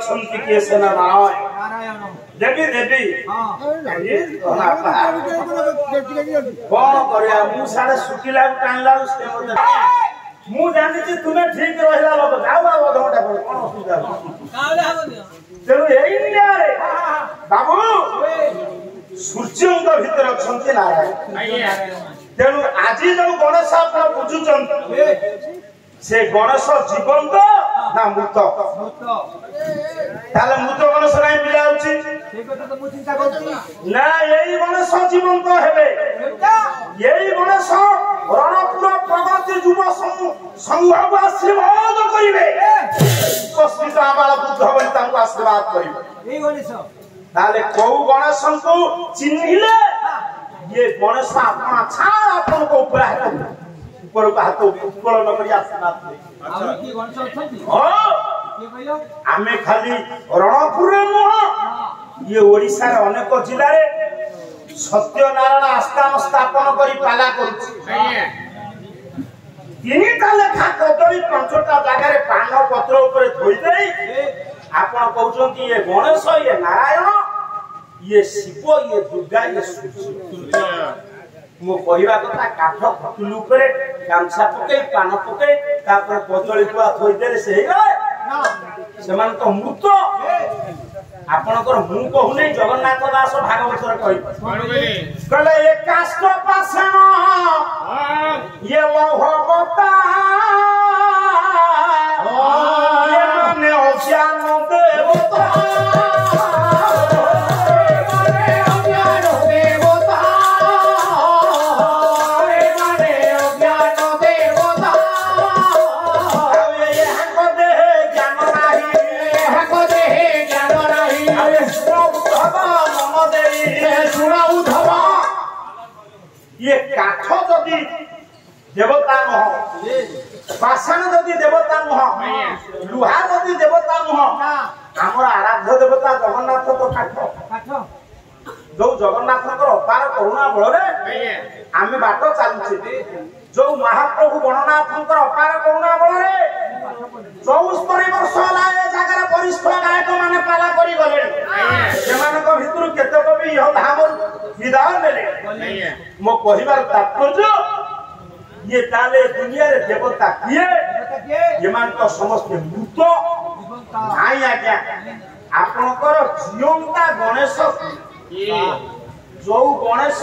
अच्छी किए से नारायण देवी देवी कौन कर मुझे शुखिला टाणला मु जानी तुम्हें ठीक रहा लोक जाओ अधघंटा पर कौन असुविधा तेणु यही बाबू सूर्य भीतर अच्छा नारायण तेणु आज जो गणेश आप बुझुं से गणेश जीवंत ना मृत ताले मृत गणेश कहीं मिला ना यही गणेश जीवंत हेबे यही गणेश रणपुर प्रगति युव संघ को आशीर्वाद करिवे उपस्थित आबाल बुद्ध बनी तांको आशीर्वाद करिवे गणेश ताले को गणेश को चिन्हिले ये गणेश आपना छा आपन को ऊपर हाथ ऊपर का हाथ उत्कलन करी आशीर्वाद दे आउ की गणेश अछंती हां के कहलो आमे खाली रणपुर नुह ये ओडिसा रे अनेक जिल्ला रे सत्यनारायण आस्थान स्थापन करी पाला करूची तिनी ताले खा कदली पांचटा जागा रे पान पत्र ऊपर धोई देई आपण कहउचंती ये गणेश ये नारायण ये शिव ये दुर्गा ये सूर्य मो कहवा कथा काठ खटुल ऊपर गामछा पके पान पके तापर कदली पुआ थोई देले से सेमान तो मृत आपनकर मु कहू नै जगन्नाथ दास भागवतर कहि कहले एक काष्ठ पाषाण ये लौहवता ये माने अज्ञान देवता ये काठ जदि देवता नुह पाषाण जदि देवता नुह लुहा जदि देवता नुह आमर आराध्य देवता जगन्नाथ तो काठ जो जगन्नाथ अपार करुणा बल आम बाट चलुचे जो महाप्रभु गणनाथ अपार करुणा बल 74 वर्ष जगह वरिष्ठ गायक माने पाला करी गले भितर केतक भी धाम विधान देले मो कहिबार तात्पर्य ये ताले दुनिया रे देवता किए ये मान तो समस्त मृत नाई आज्ञा आपनकर जीवंता गणेश जो गणेश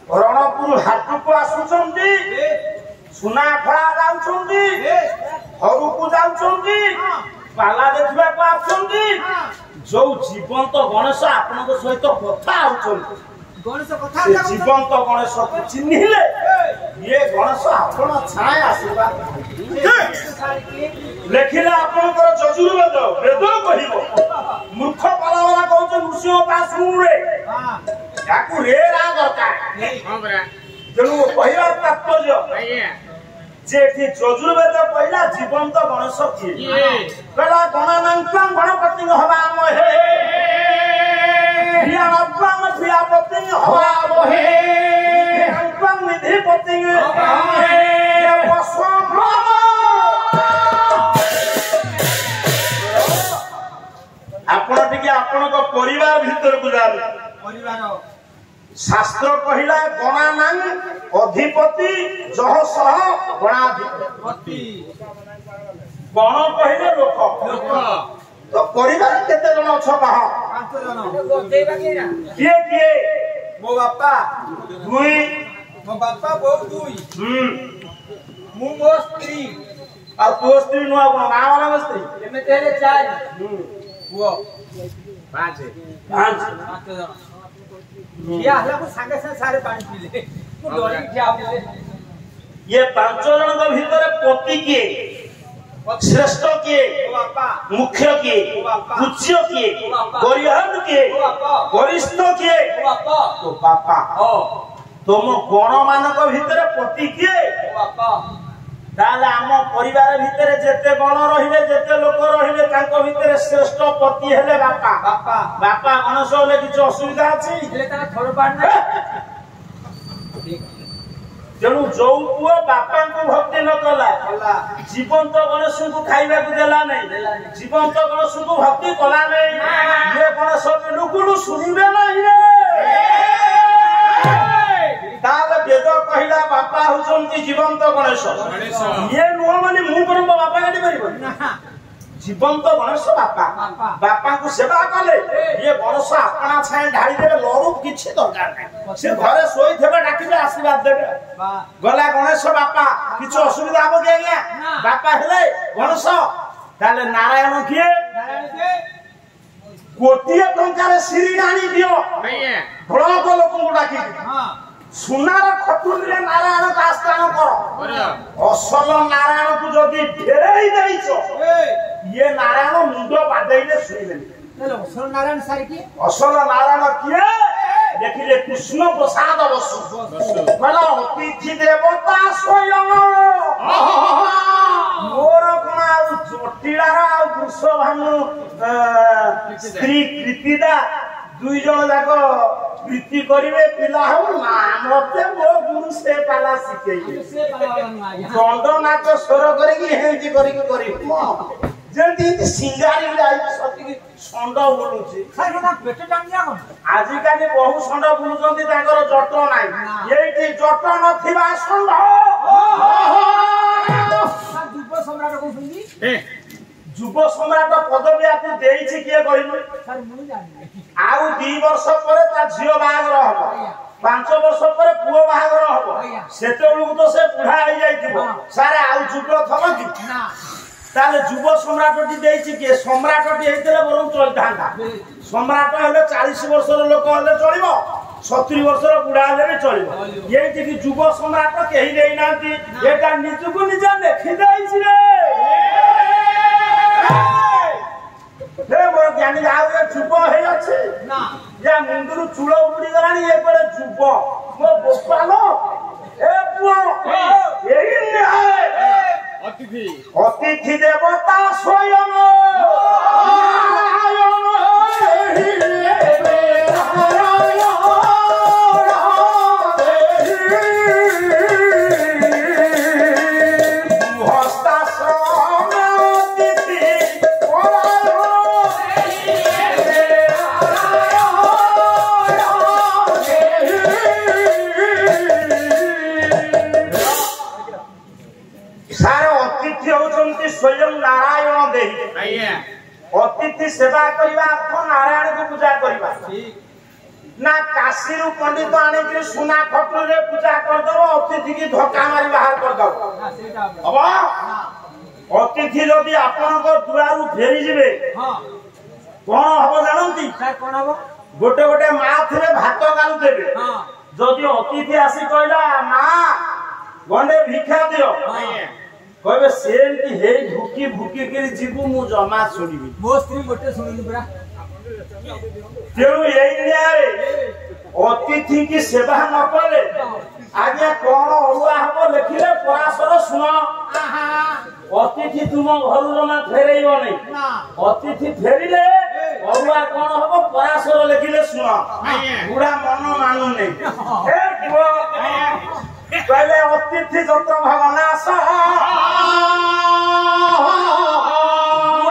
रणपुर हाट को आसुचंदी सुना खड़ा जाउचंदी हरु को जाउचंदी पाला देखबा को आछंदी जो जीवंत गणेश आपनक सहित कथा आउचंदी गणेश कथा जीवंत गणेश को चिन्हिले ये गणेश आपण छाय आशीर्वाद लेखिले आपनकर जजुर्वेद वेद कहिबो मूर्ख पाला वाला कहउछ ऋषि पा सुन रे याकू रे रा दरकार हां बरा जणु पहिला तात्पर्य जेठी जजुर्वेद पहिला जीवंत गणेश किए कहला गणनांकं गणपति हवा महे प्रियानत्वं प्रियापति हवा महे निधंकं निधिपति हवा महे वस्वम आपण टिके आपण को परिवार भीतर गुजार परिवार शास्त्र कहिला गणानां अधिपति जह सह गणाधिपति गण कहिले लोक तो परिवार केते जन छ कह 5 जन किए किए मो बापा दुई मो बापा बो दुई मु मो स्त्री आ तो स्त्री नु आपण गां वाला स्त्री एमे तेरे 4 वो 5 जन किया हला को संगे संगे सारे पानी पीले मु डोरी क्या बोले ये 5 जन के भीतर पति किए श्रेष्ठ किए मुख्य किए पूज्य किए गरिहन किए वरिष्ठ किए तो बापा तुम गण मानक भीतर पति किए ताले आम परिवार भीतर जेते गण रहिले जेते लोक रहिले तांको भीतर श्रेष्ठ पति हेले बापा बापा बापा गणेश होले किछ असुविधा अछि हेले ता थोर पाड ना तेणु जो पुओ बापा को भक्ति न कला जीवंत गणेश को खाइबा को देला नहीं जीवंत गणेश को भक्ति कला नहीं ये गणेश बिल्कुल सुनिबे नहीं रे ताले वेद कहिला बापा हुचंती जीवंत गणेश ये नुह माने मु पर बापा गाडी परिबो जीवंत गणेश बापा बापा को सेवा कले ये गणेश अपना छाए ढाई देबे लरू किछि दरकार नहीं से घरे सोई थेबे डाकिबे आशीर्वाद देबे गला गणेश बापा किछि असुविधा हो के आज्ञा बापा हेले गणेश ताले नारायण किए कोटिए टंकार सिरी नानी दियो भोळक लोक को डाकी सुनार खटुली नारायण का आस्थान करो असल नारायण को जदि ढेरई देइछो ये नारायण मुंडो बादैले सुइले असल नारायण सारी की असल नारायण किए देखिले कृष्ण प्रसाद बसु कहला अतिथि देवता स्वयं मोर कोना जटिलार आ वृषभानु स्त्री कृतिदा दुई जन जाक प्रीति करिवे पिला हो ना मते मो गुरु से पाला सिखेई दंड नाच स्वर करके हेंती करके करिवो जेंती सिंगारी जाई सती संड बोलुची खाइना पेट टांगिया कोन आजि काली बहु संड बोलुचंती ताकर जट नाही एठी जट नथिबा संड युव सम्राट कहउछी युव सम्राट पदवी आकु देइछि किए कहिनु सर मु जानि आउ 2 वर्ष पर ता झियो बाहागर हबो 5 वर्ष पर पुओ बाहागर हबो सेते बेलु तो से बुढ़ा होई जाइथिबो सारे आउ जुग थब कि ना ताले युव सम्राटटी देइछि के सम्राटटी हेतले बरम चलतांता सम्राट हेले 40 वर्षर लोक हेले चलिबो 70 वर्षर बुढ़ा हेले भी चलिबो एठी कि युव सम्राट केही देइ नांती एटा निजुको निजे देखि देइछि रे हे मोर ज्ञानी आउ ए जुब हे अछि ना या मुंडुरु चूळ उडी गलानी ए परे जुब मो बोपालो ए पुओ एही ने अतिथि देवता स्वयं स्वयं नारायण दे अतिथि सेवा करवा अर्थ नारायण को पूजा करवा ना काशी रु पंडित आने के सुना खटू रे पूजा कर दो अतिथि की धक्का मारी बाहर कर दो अब अतिथि यदि आपन को दुआरु फेरी जिवे कोन हबो जानंती सर कोन हबो गोटे गोटे मा थिले भात गालु देबे जदि अतिथि आसी कहला मां गंडे भिक्षा दियो कहबे सेंती हे भूकी भूकी के जीवु मु जमा सुनिबी मो स्त्री गोटे सुनिनी पुरा तेणु एई न्यारे अतिथि की सेवा न कले आगे कोन अरुआ हबो लेखिले पराशर सुन अतिथि तुम घर जमा फेरेइबो नै अतिथि फेरिले अरुआ कोन हबो पराशर लेखिले सुन बुढ़ा मन मानु नै हे दिवो पहले अतिथि जत्र भगनाश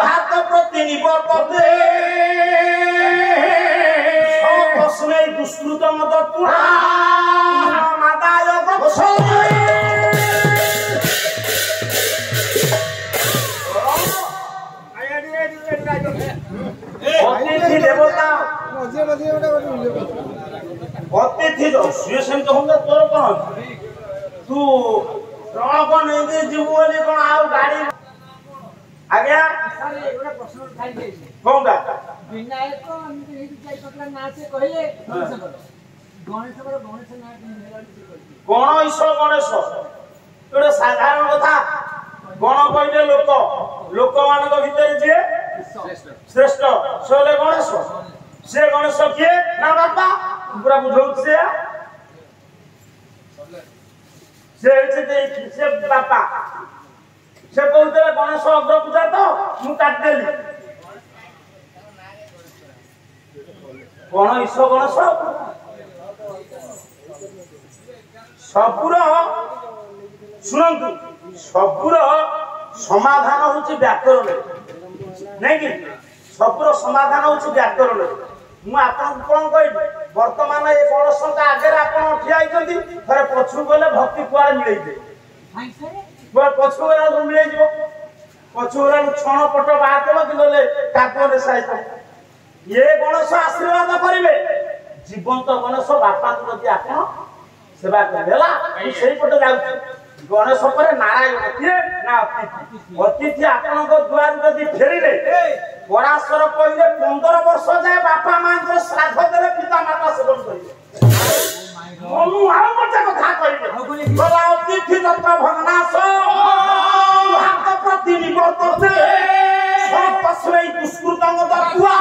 हाथ प्रति निवर्तते सबस्मै दुष्कृत मत तुहा मादाय अतिथि देवता अतिथि सी सेमती हम तोर कौन तू ट्रक नहीं दे जीव बोली कौन आउ गाड़ी आज्ञा सर एगोटा प्रश्न उठाई दे कोनटा विनायक हमके ही चाइ पकड़ा ना से कहले गणेश गणेश ना गणेश गणेश एटा साधारण कथा गण कहले लोक मानक भीतर जे श्रेष्ठ सोले गणेश से गणेश किए ना बापा पूरा बुझौ से बापा से कहते गणेश अग्र पूजा तो मु काटिदेली गणेश गणेश सबुर शुणु सबुर समाधान होची व्याकरण नहीं कि सबुर समाधान होची व्याकरण मु आपन कोन कहि वर्तमान ए गणेशका आगे आपन ठिया आइछंती थरे पछु गले भक्ति कुआर मिलै दे कुआर पछु गला मिलै जिवो पछु गला छण पट बाहर कलो दिले काको रे साइतो ये गणेश आशीर्वाद करिवे जीवंत गणेश बापा जदि आपन सेवा करला सेही पट जाउ गणेश पर नारायण किए ना अतिथि अतिथि आपन को द्वार जदि फेरिले पराशर कहिले 15 वर्ष जाय बापा मां को श्राद्ध देले पिता माता सेवन करिवे मनु आउ मते कथा कहिबे बोला अतिथि दत्त भगनाश हात प्रति निवर्तते सब पसवे दुष्कृतंग दत्वा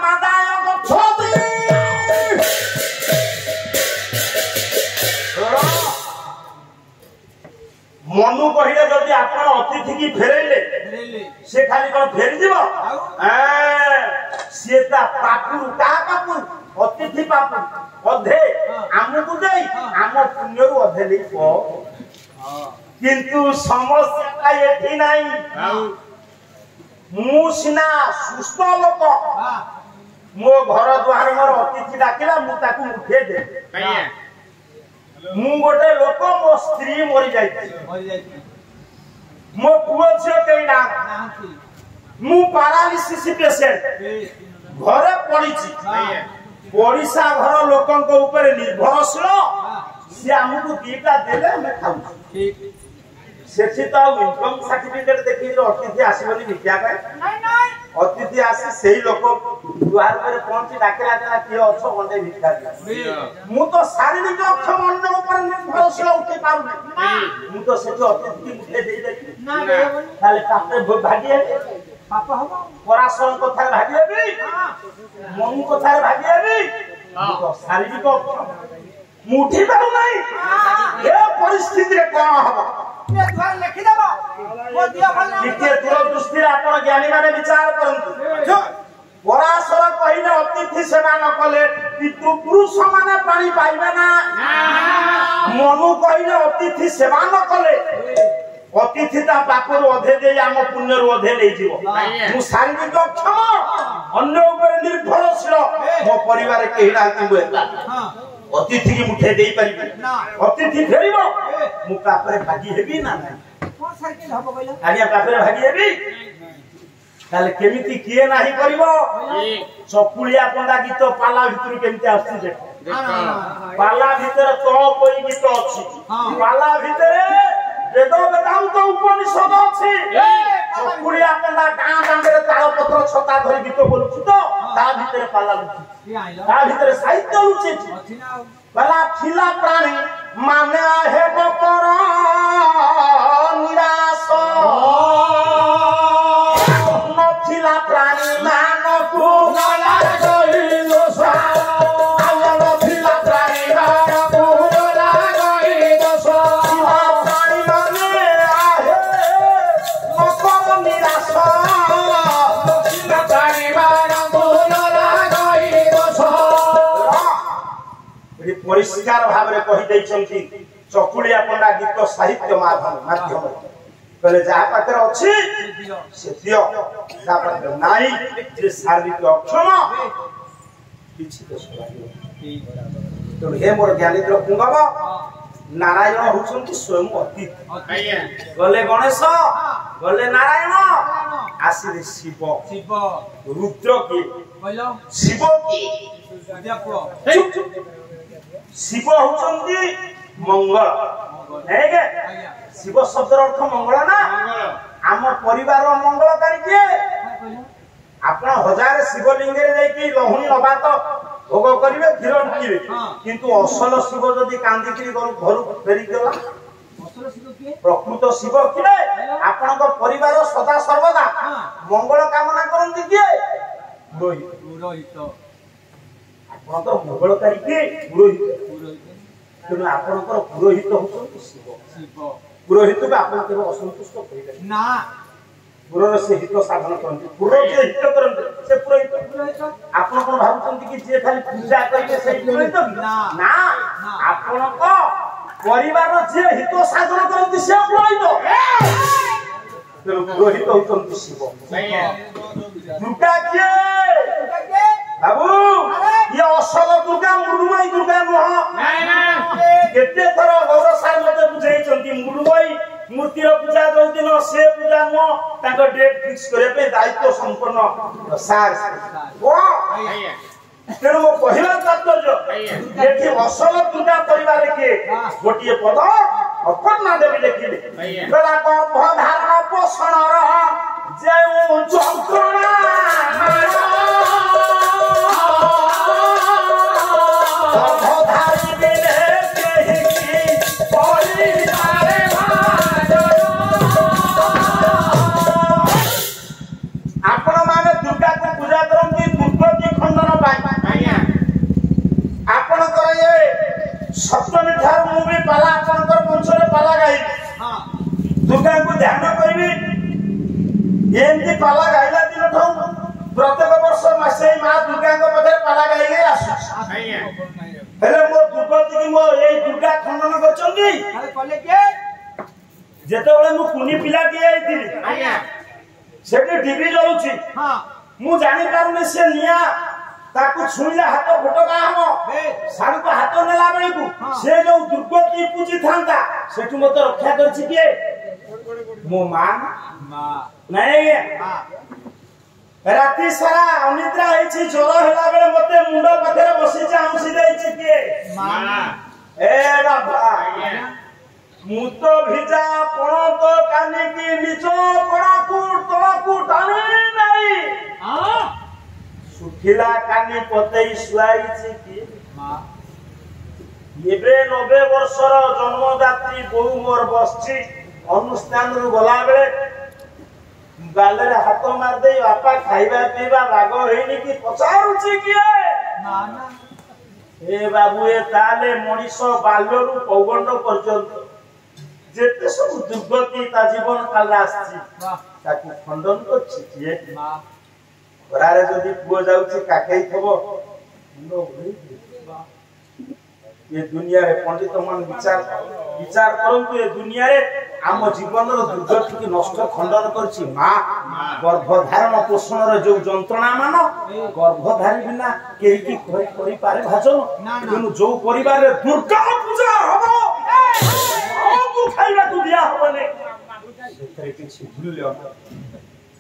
मादाय गच्छति मनु कहिले जदि आपण अतिथि की फेरैले से खाली कोन फेरि दिबो से ता पापुर का पापुर अतिथि पापुर अधे हमकु देई हम पुण्यरु अधे लई को किंतु समस्या का एठी नाही मु सिना सुस्त लोक मो घर द्वार मोर अतिथि डाकिला मु ताकू उठे दे मु गोटे लोक मो स्त्री मरि जाई मो पुओ छे केई ना मु पैरालिसिस पेशेंट घरे पड़ी छी ओडिसा घर लोकन को ऊपर निर्भरशील से हमकु दीटा देले हम खाऊ ठीक सेठी तो इनकम सर्टिफिकेट देखि अतिथि आसीबनी विद्या का नहीं नहीं अतिथि आसी सेही लोक द्वार पर पहुंची डाकला देला कि अच्छो गंडे भिक्षा दिया मु तो शारीरिक अक्षम अन्य ऊपर निर्भरशील उठे पाउ मु तो सेठी अतिथि उठे दे दे ना ताले पापे भागिए पाप हो पराशर कथा भागिए भी मनु कथा भागिए भी तो शारीरिक अक्षम मुठी पाउ नहीं ए परिस्थिति रे कोन हबो द्वार लिखि देबो मो दिया भल नित्य दूरदृष्टि आपण ज्ञानी माने विचार करंतु पराशर कहिले अतिथि सेवा न कले पितृ पुरुष माने पानी पाइबे ना मनु कहिले अतिथि सेवा न कले अतिथि ता पापर अधे दे हम पुण्य रु अधे ले जीवो मु शारीरिक क्षम अन्य ऊपर निर्भरशील मो परिवार केही ना कि एला अतिथि की मुठे देई परिबे अतिथि फेरिबो मु पापरे भागी हेबी ना कोन साइकिल हबो कहला आज्ञा पापरे भागी हेबी ताले केमिति किए नाही करिवो चकुलिया पंडा गीत पाला भितर केमिति आछि देखो पाला भितर तो कोई गीत अछि पाला भितर वेद वेदांत उपनिषद अछि चकुलिया पंडा गां गांरे ताल पत्र छता धरि गीत बोलुछु तो ता भितर पाला लुछि ता भितर साहित्य लुछि अछि ना बला थिला प्राणी माने हे बपर निराश नथिला प्राणी मान को गला गई दोसा आलो नथिला प्राणी मान को गला गई दोसा प्राणी माने आहे बपर निराश नथिला प्राणी मान को गला गई दोसा परिष्कार भाव रे कहि दै छथि चकुलिया पंडा गीत साहित्य माध्यम कहले जा पाकर अछि से दियो जा पाकर नाही जे शारीरिक अक्षम किछि तो सुनाइयो तो हे मोर ज्ञानीद्र पुंगव नारायण होछंती स्वयं अतीत गले गणेश गले नारायण आसीरे शिव शिव रुद्र की कहलो शिव की शिव होछंती मंगल है के शिव शब्द अर्थ मंगल ना आम परिवार मंगलकारी किए आपण हजार शिवलिंग रे जाई कि लहुनी नबा तो भोग करिवे धीर ढालिवे किंतु असल शिव जदी कांदिकरी घर फेरी गला असल शिव किए प्रकृत शिव किए आपण को परिवार सदा सर्वदा मंगल कामना करंती किए पुरोहित आपण तो मंगलकारी किए पुरोहित तेणु आपणकर पुरोहित होछन शिव शिव पुरोहित भी आपण केवल असंतुष्ट करिवे ना पुरोर से हित साधन करंती पुरोर जे हित करंती से पुरोहित आपण कोन भाबुचंती कि जे खाली पूजा करिवे से पुरोहित ना ना आपण को परिवार जे हित साधन करती से पुरोहित पुरोहित होती शिव दुर्गा किए बाबू ये असल दुर्गा मुरुमाई दुर्गा नुह केते थर गौर सार मते बुझाई मुरुमाई मूर्तिर पूजा जो दिन से पूजा नुह तांको डेट फिक्स करे पे दायित्व संपन्न सार ओ तेणु मो कहला तात्पर्य एठी असल दुर्गा परिवार के गोटिए पद अपन्ना देवी देखिले गला गर्भ धारण पोषण रह जेउ जंत्रणा आपण माने दुर्गा को पूजा करंती दुर्गति खंडन पाई आपण कर ये सप्तमी ठार मु भी पाला आपण कर वंशरे पाला गाई हां दुर्गा को ध्यान करबी एंती पाला गाइला दिन ठौ प्रत्येक वर्ष मासे मां दुर्गा को पथे पाला गाई गे आसु हेले मो दुर्गति की मो ए दुर्गा खंडन करचंदी अरे कले के जेते बेले मु कुनी पिला दिए आइथिली आया सेठी टीवी जलुची हां मु जानि पारुने से निया ताकू छुइला हाथ फटका हम सारू को हाथ नेला बेले को से जो दुर्गति पूजी थांता सेठु मते रक्षा करछि के मो मां नहीं हां राती सारा अनिद्रा होइछि ज्वर होला बेले मते मुंडो पाखरे बसी चाउसी देछि के मां ए बाबा मुत भिजा पणत कानी की निचो पड़ाकू तळाकू टाणी नाही हां सुखिला कानी पतेई सुआइछि की मां एबे 90 वर्षर जन्मदात्री बहु मोर बसछि अनुष्ठान रु गला बेले गालरे हाथ मार दे बापा खाइबा पीबा भाग हेनी की पचारुछि की ना ना ए बाबू ए ताले मनीष बाल्यरु पौगंड पर्यंत जेते सब दुर्गति ता जीवन काल आछि ताकू खंडन करछि जे मां घरारे जदी पुओ जाउछि काकेई थबो मुंडो भई ये दुनिया रे पंडित मान विचार करंतु ये दुनिया रे आम जीवन रो दुर्गति की नष्ट खंडन करछि मां गर्भधारण पोषण रो जो जंत्रणा मान गर्भधारी बिना केही की करि पारे भाजन किनु जो परिवार रे दुर्गा पूजा हबो को खाइबा तू दिया होबने सेतरे किछि भूल्य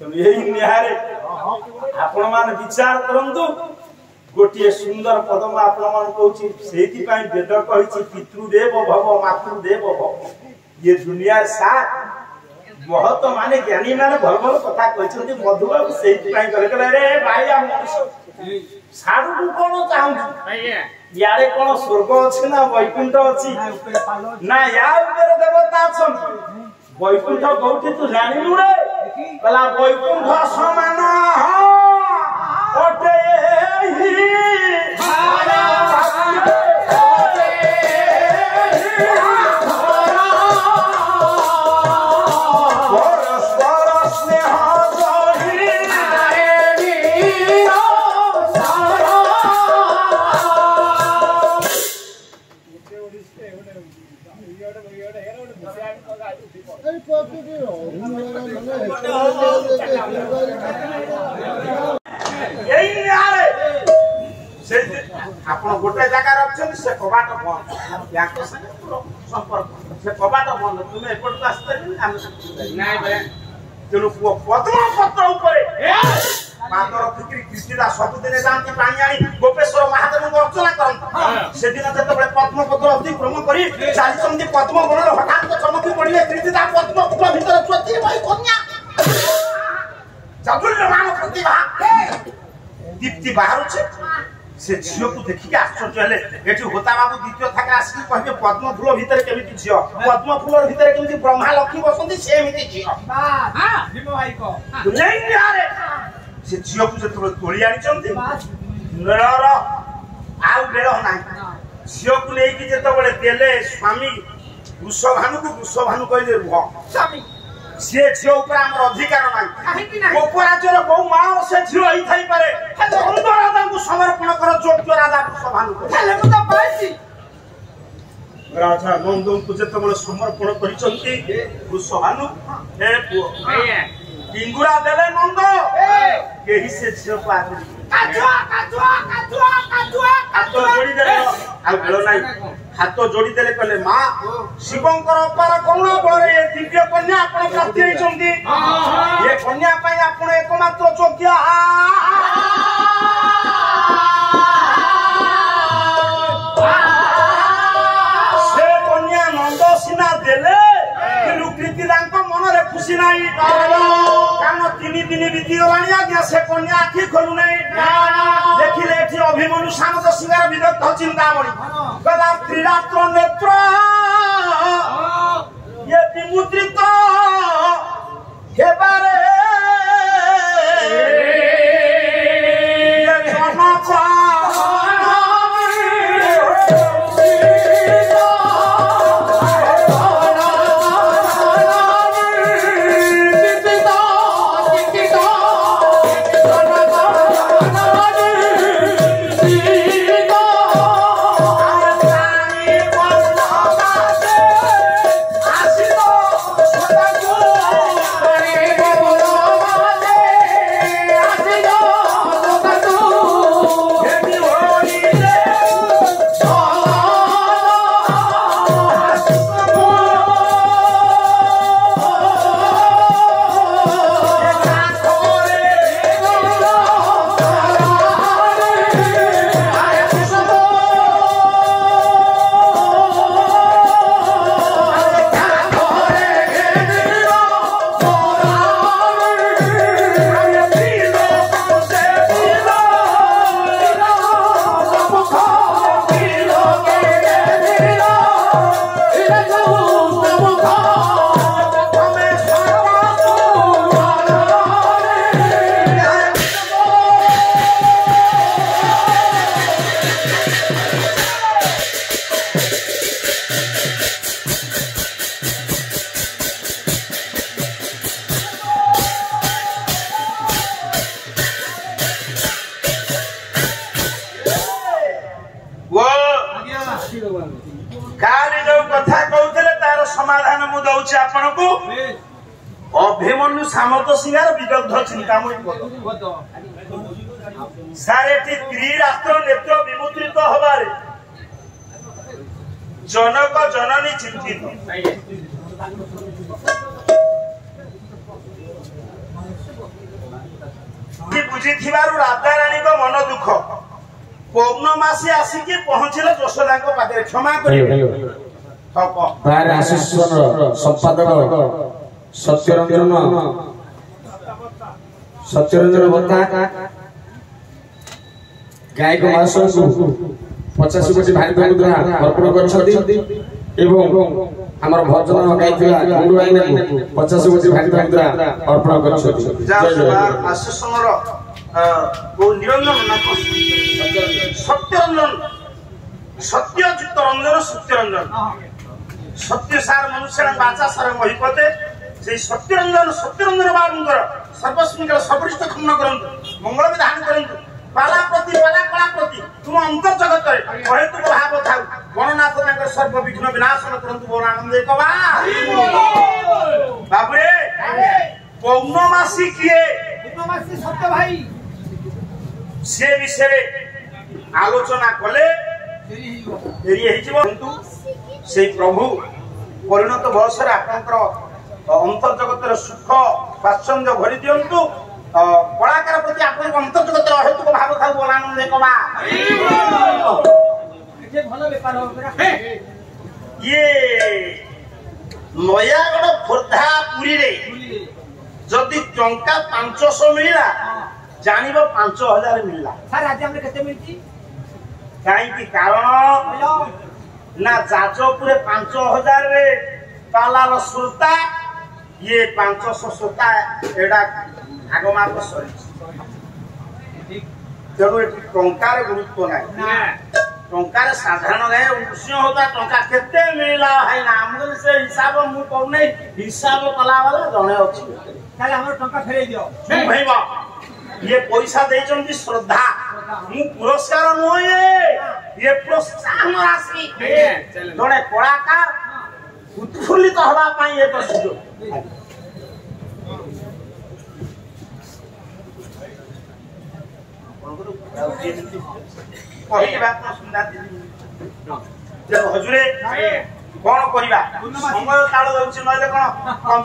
तो यही न्यारे आपण मान विचार करंतु गोटिए सुंदर पदम आपण मान कहूची सेति पई वेद कहिछि पितृदेव भव मातृदेव भव ये दुनिया सा बहुत माने ज्ञानी माने भल भल कथा कहिछन्ती मधुबाबू सेति पई करे रे भाई आ मनुष्य साडू को कोन चाहू यारे कोन स्वर्ग अछि ना वैकुंठ अछि ना या ऊपर देवता छन वैकुंठ कोठी तू जानिलु रे कला वैकुंठ समान ओटे ही भारा आपण गोटे जगह रखछन से कबाट बंद याको संगे संपर्क से कबाट बंद तुमे एपट को आस्ते हम नाही बे तेनु पद्म पत्र ऊपरे पादर फिक्री कृष्णदा सब दिन जानती पानी आनी गोपेश्वर महादेव को अर्चना करन से दिन जते बळे पद्म पत्र अतिक्रम करी चाली संधि पद्म बन हठात चमकी पड़िले कृष्णदा पद्म फूल भीतर चोती भाई कन्या जादुल्य मान प्रतिभा दीप्ति बाहर छे से झियो को देखि के आश्चर्य हेले एठी होता बाबू द्वितीय थाके आसी कहबे पद्म फूल भीतर केमिति झियो पद्म फूल भीतर केमिति ब्रह्मा लक्ष्मी बसंती सेमिति झियो हां भीम भाई को नहीं यारे से झियो को जत तोली आनी चंती नरर आउ बेलो नाही झियो को लेई कि जत बळे देले स्वामी वृषभानु को वृषभानु कहले रुह स्वामी से झियो ऊपर हमर अधिकार नाही काहे कि नाही गोपराजर बहु मां से झियो ही थाई पारे अंध राजा को समर्पण कर जोग्य राजा वृषभानु हेले को त पाइसी राजा नंदଙ୍କୁ ଯେତେବେଳେ ସମର୍ପଣ କରିଛନ୍ତି କୁଶଭାନୁ ହେ ପୁଅ ଟିଙ୍ଗୁରା ଦେଲେ ନନ୍ଦ କେହି ସେ ଝିଅକୁ ଆଗରେ ହାତ ଯୋଡ଼ି ଦେଲେ ଆଉ ବେଳ ନାହିଁ ହାତ ଯୋଡ଼ି ଦେଲେ କହିଲେ ମା ଶିବଙ୍କର ଅପାର କରୁଣା ବଳରେ ଏ ଦିବ୍ୟ କନ୍ୟା ଆପଣ ପ୍ରାପ୍ତି ହେଇଛନ୍ତି ଏ କନ୍ୟା ପାଇଁ ଆପଣ ଏକମାତ୍ର ଯୋଗ୍ୟ ସେ କନ୍ୟା ନନ୍ଦ ସିନା ଦେଲେ କିନ୍ତୁ କୀର୍ତ୍ତିଦାଙ୍କ ମନରେ ଖୁସି ନାହିଁ କାରଣ 3 ଦିନ ବିତିଗଲାଣି ଆଜ୍ଞା ସେ କନ୍ୟା ଆଖି ଖୋଲୁ ନାହିଁ ଦେଖିଲେ ଏଠି ଅଭିମନ୍ୟୁ ଶାନ୍ତ ସିଂହାର ବିଦଗ୍ଧ ଚିନ୍ତାମଣି ଗଲା ତ୍ରିରାତ୍ର ନେତ୍ର ଇଏ ବିମୁଦ୍ରିତ ହେବାରେ समाधान मु दउछि आपनको अभिमन्यु सामंत सिंहार विदग्ध चिंतामणि सारे त्रिराष्ट्र नेत्र विमुद्रित हबारे जनक जननी चिंतित बुझी राधा रानी को मन दुख पौर्णमासी आसिकी पहुंचले यशोदा पाखे क्षमा करिवे तार आशीर्षण संपादक सत्यरंजन बता गायक महाशय 50 कोटी भारी मुद्रा अर्पण करछथि एवं हमर भजन गाइथिला गुरु आइना 50 कोटी भारी मुद्रा अर्पण करछथि आशीर्षण को निरंजन नाम सत्यरंजन सत्ययुक्त रंजन सत्यरंजन सत्य सार मनुष्य बाचा सार महिपते से सत्यरंजन बाबूंकर सर्वस्मिंकर सबरिष्ठ खम्न करंतु मंगल विधान करंतु बाला कला प्रति तुम अंतर जगत रे अहेतुक भाव थाउ गणनाथ तांकर सर्व विघ्न विनाशन करंतु बोल आनंद एकवा बाबू रे पौर्णमासी किए पौर्णमासी सत्य भाई से विषय आलोचना कले देरी किंतु से प्रभु परिणत बयस अंतर जगत सुख स्वाच्छंद्य भरी दिंतु कलाकार प्रति आप अंतर जगत अहेतुक भाव था बोलानंद ये नयागढ़ खोर्धा पुरी रे जदि टंका 500 मिला जानिब 5000 मिलला सर आज हमरे केते मिलती कहीं कारण ना जाजपुर 5000 रे पालार सुरता ये 500 सुरता एडा आगमा को सरी तेणु टंकार गुरुत्व ना टंकार साधारण गाय उष्ण होता टंका केते मिला है ना हमरे से हिसाब मु कहने हिसाब कला वाला जणे अछि ताले हमर टंका फेरे दियो भाईबा ये पैसा देचंती श्रद्धा मु पुरस्कार नोए ये प्रोत्साहन राशि जड़े कलाकार उत्फुल्लित हवा पाई एक सुजोग हजूरे कौन करवा समय काल दौर ना कौन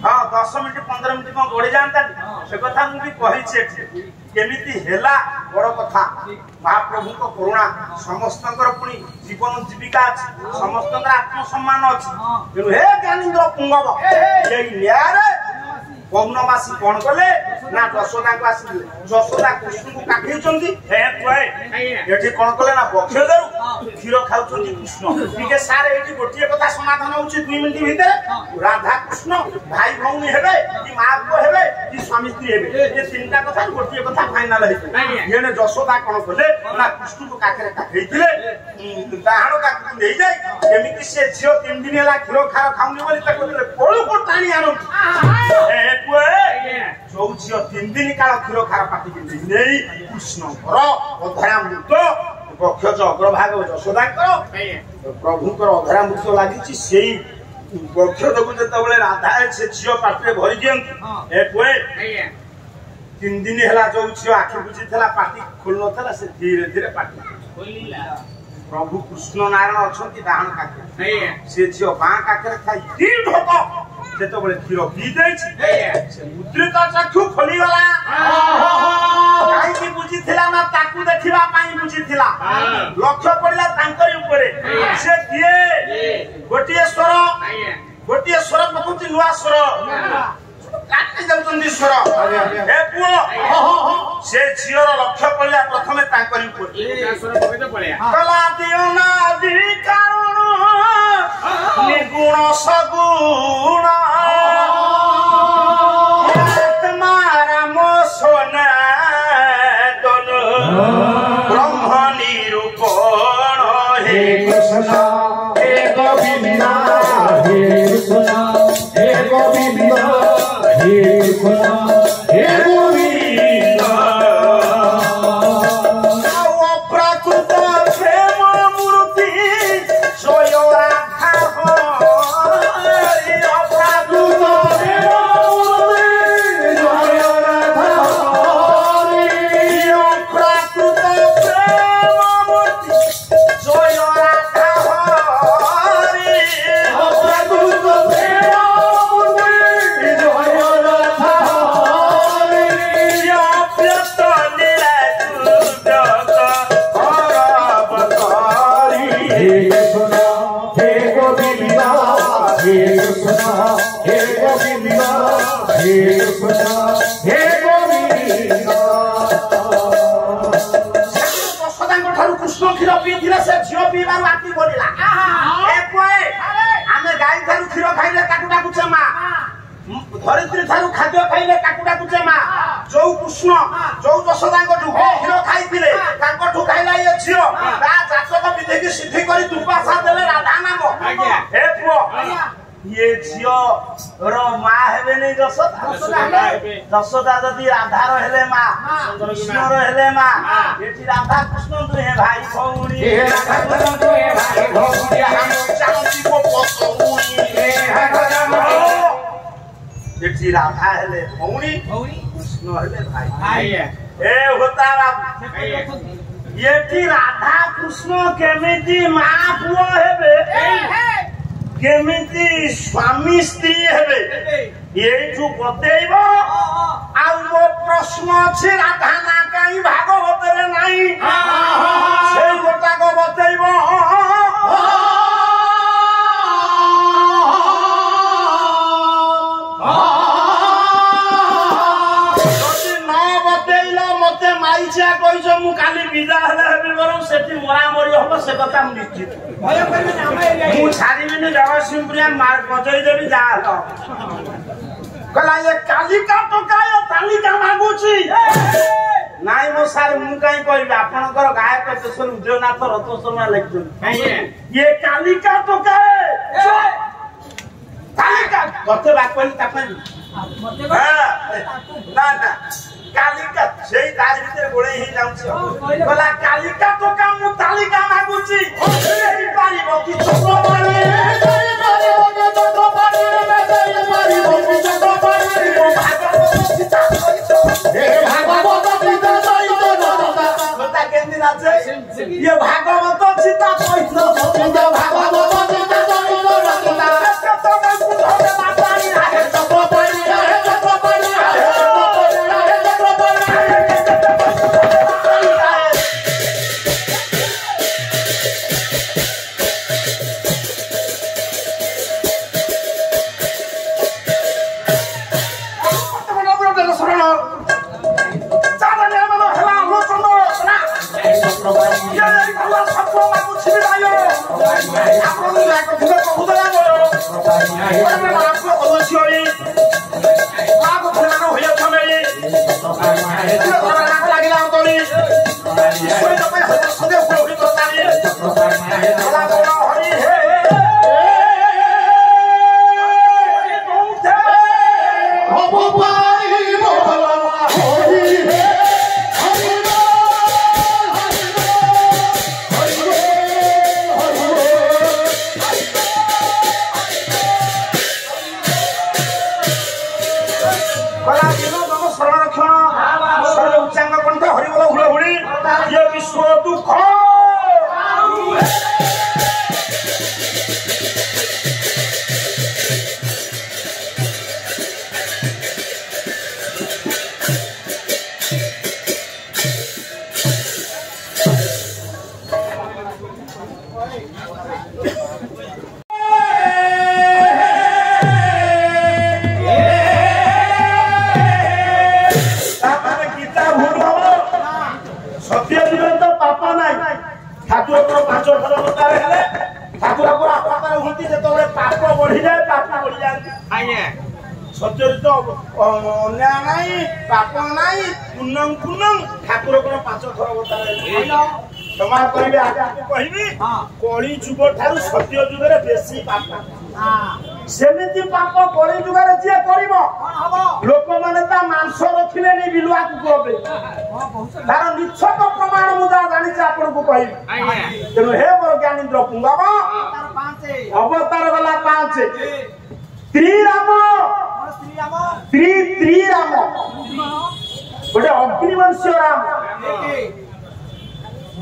हाँ 10 मिनट 15 मिनट कौन गड़ी जाता से कथा मुझे केमिति हेला बड़ कथा महाप्रभु को करुणा समस्त पुणी जीवन जीविका अच्छी समस्त आत्मसम्मान अच्छी तेणु हे ज्ञानेन्द्र पुंगव ये न्याय पौर्णमासी कौन कले ना यशोदा को आसिले यशोदा कृष्ण को काखई कौन कले ना बक्ष देउ क्षीर खाउछंती कृष्ण टिके सारे एठी गोटिए कथा समाधान होउछि 2 मिनिट भीतर राधा कृष्ण भाई भौणी हेबे कि मां को हेबे कि स्वामी स्त्री हेबे ये तीनटा कथा गोटिए कथा फाइनल हेतु येने यशोदा कौन कले ना कृष्ण को काखरे काखईथिले डाहाण काखरे नै जाय केमिति से झियो 3 दिन हला क्षीर खार खाउनी बोली ताको कोळु को टाणी आनु जो झियो 3 दिन काल क्षीर खार पाटी नहीं कृष्ण अधरा मृत बक्षज अग्रभाग यशोदा प्रभु अधरा मृत लगी से बक्षज को जो राधा से झील पाटे भरी दिखते 3 दिन है जो झील आखि बुझी पाटी खोल ना से धीरे धीरे पाटी प्रभु कृष्ण नारायण अच्छा डाण काके से झील बाँ काके खाई ढोक जो क्षीर पी दे मुद्रित चक्षु खोली गला कहीं बुझी ना ताकू देखा बुझी लक्ष्य पड़ा से किए गोटे स्वर पकड़ नुआ स्वर काटी जाउछन्ती स्वर ए पुओ से झियर लक्ष्य पड़ा प्रथमे कला दियो ना दी कारण निर्गुण सगुण आत्माराम सोना दोनो ब्रह्म निरूपण हे कृष्ण हे गोविंद हे कृष्ण हे गोविंद हे कृष्ण हे गोविंद अप्राकृत प्रेम मूर्ति स्वयं राधा कृष्ण क्षीर पी से झील पीबार आती बोलिला आमे गाई ठारू क्षीर खाइले ताकू डाकुचे मां धरित्री ठारू खाद्य खाइले ताकू डाकुचे मां जो कृष्ण जो यशोदा क्षीर खाइथिले तांकठू खाइला ये झील ता जातक विधि की सिद्धि करी दुपासा देले राधा नाम हे पुओ ये झियो रो मां हेबे नै यशोदा जदि राधा हेले मां कृष्ण हेले मां एठी राधा कृष्ण दुहे भाई भौणी हे राधा कृष्ण दुहे भाई भौणी चांदी को पसौणी हे राधा एठी राधा हेले भौणी कृष्ण हेले भाई ए होता एठी राधा कृष्ण केमिति मां पुओ हेबे केमिति स्वामी स्त्री हेबे ये जो बतेइब आ मो प्रश्न अछि राधा ना काई भागवत रे नाही से गोटा को बतेइब जदि न बतेइला मते माइचा कहिस मु काली विदा हले हेबी बरम सेठी मरा मरी हबो से कथा मु निश्चित भय करबे ना हम एरिया मु छाड़ीबिनी जगतसिंहपुरिया मार बजई देबी जा हलो कला ये कालिका टोकाय तालिका मागुची नाइ मो सार मु काई कहबी आपनकर गायक पेशर उदयनाथ रथ शर्मा लिखु ये कालिका टोकाय तालिका गते बाकली तापन मते ना ना कालिका सेई तार भीतर गोळे ही जाउछि बोला कालिका तो काम मु तालिका मागुछि एही पारिबो कि छोटो पानी एही पारिबो कि छोटो पानी एही पारिबो कि छोटो पानी भागवत सीता ए भागवत सीता सहित नरका कोता केंदी नाचे ये भागवत सीता सहित नरका भागवत सीता सहित नरका तो काम बुझे मातारी आहे छोटो पानी आहे छोटो पानी आहे सचरित अन्याय नहीं पाप नहीं पुण्यम पुण्यम ठाकुर को 5 थर बताए क्षमा करिवे आगे कहिबी कली जुग ठारू सत्य जुग रे बेसी पाप सेमिति पाप कली जुग रे जे करिवो लोक माने ता मांस रखिले नि बिलुआ कुकुरबे तार निच्छक प्रमाण मुदा जानि छ आपन को कहिबी तेनु हे मोर ज्ञानेन्द्र पुंगाबा अवतार वाला 5 त्रिराम त्रिराम गोटे अग्निवंश राम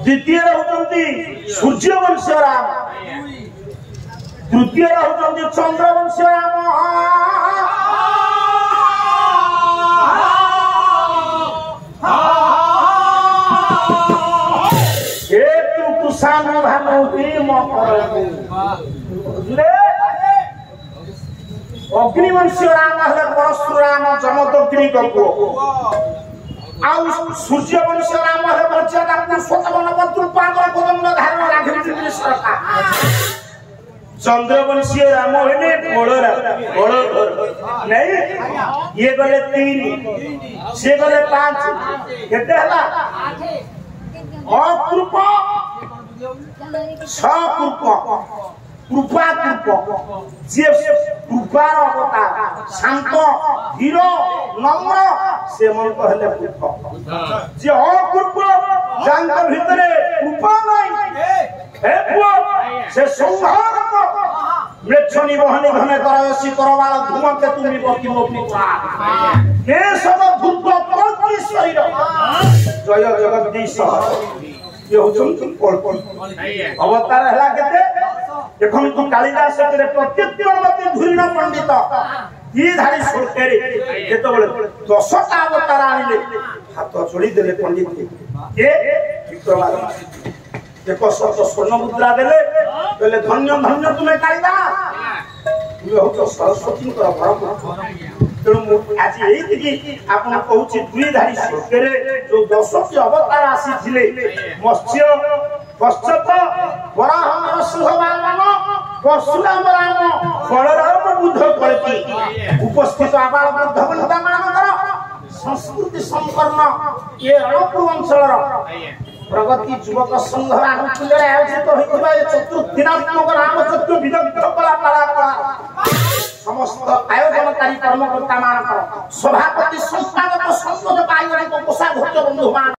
द्वितीय होती सूर्यवंश राम तृतीय होती चंद्रवंश राम हेतु कुशान भानुति मकर अग्निवंश राम है परशुराम जमदग्नि को आउ सूर्यवंश राम है मर्यादा पुरुषोत्तम नवद्रुपाद गोविंद धारण राघवेंद्र सरकार चंद्रवंशी राम है बड़ नहीं ये गले 3 से गले 5 केते हला अकृप सकृप कृपा कृप जे कृपार अवतार शांत धीर नम्र से मन कहले कृप जे अकृप जांग भितरे कृपा नहीं हे पुओ से संहार मृच्छनी बहनी घने करसी करवाल धूम के तुमी बकी मोपी पा के सब धूप कोटि शरीर जय जगदीश ये होचन कोल अवतार हला केते देखम तू कालिदास रे प्रत्युत्तरवती धुरीण पंडित ई धारी सोटेरे जेतो बोले 10टा अवतार आनिले हाथ जोड़ी देले पंडित के विक्रमादित्य देखो स्वर्ण मुद्रा देले कहले धन्य धन्य तुमे कालिदास तू हो सरस्वती कर परम तेणु आज यही आपन कहूची दुईधारी सोटेरे जो 10टी अवतार आसी थिले मत्स्य पश्चात वराह नरसिंह वामन परशुराम राम बलराम बुद्ध कलकी उपस्थित आबाल बुद्ध वनिता मानकर संस्कृति संपन्न ये अणपुर अंचल प्रगति युवक संघ आनुकूल्य आयोजित होइथिबा चतुर्दिनात्मक राम चतुर्विध कला कला समस्त आयोजनकारी कर्मकर्ता मानकर सभापति संपादक संयोजक आयोजक कोषाध्यक्ष बंधु मान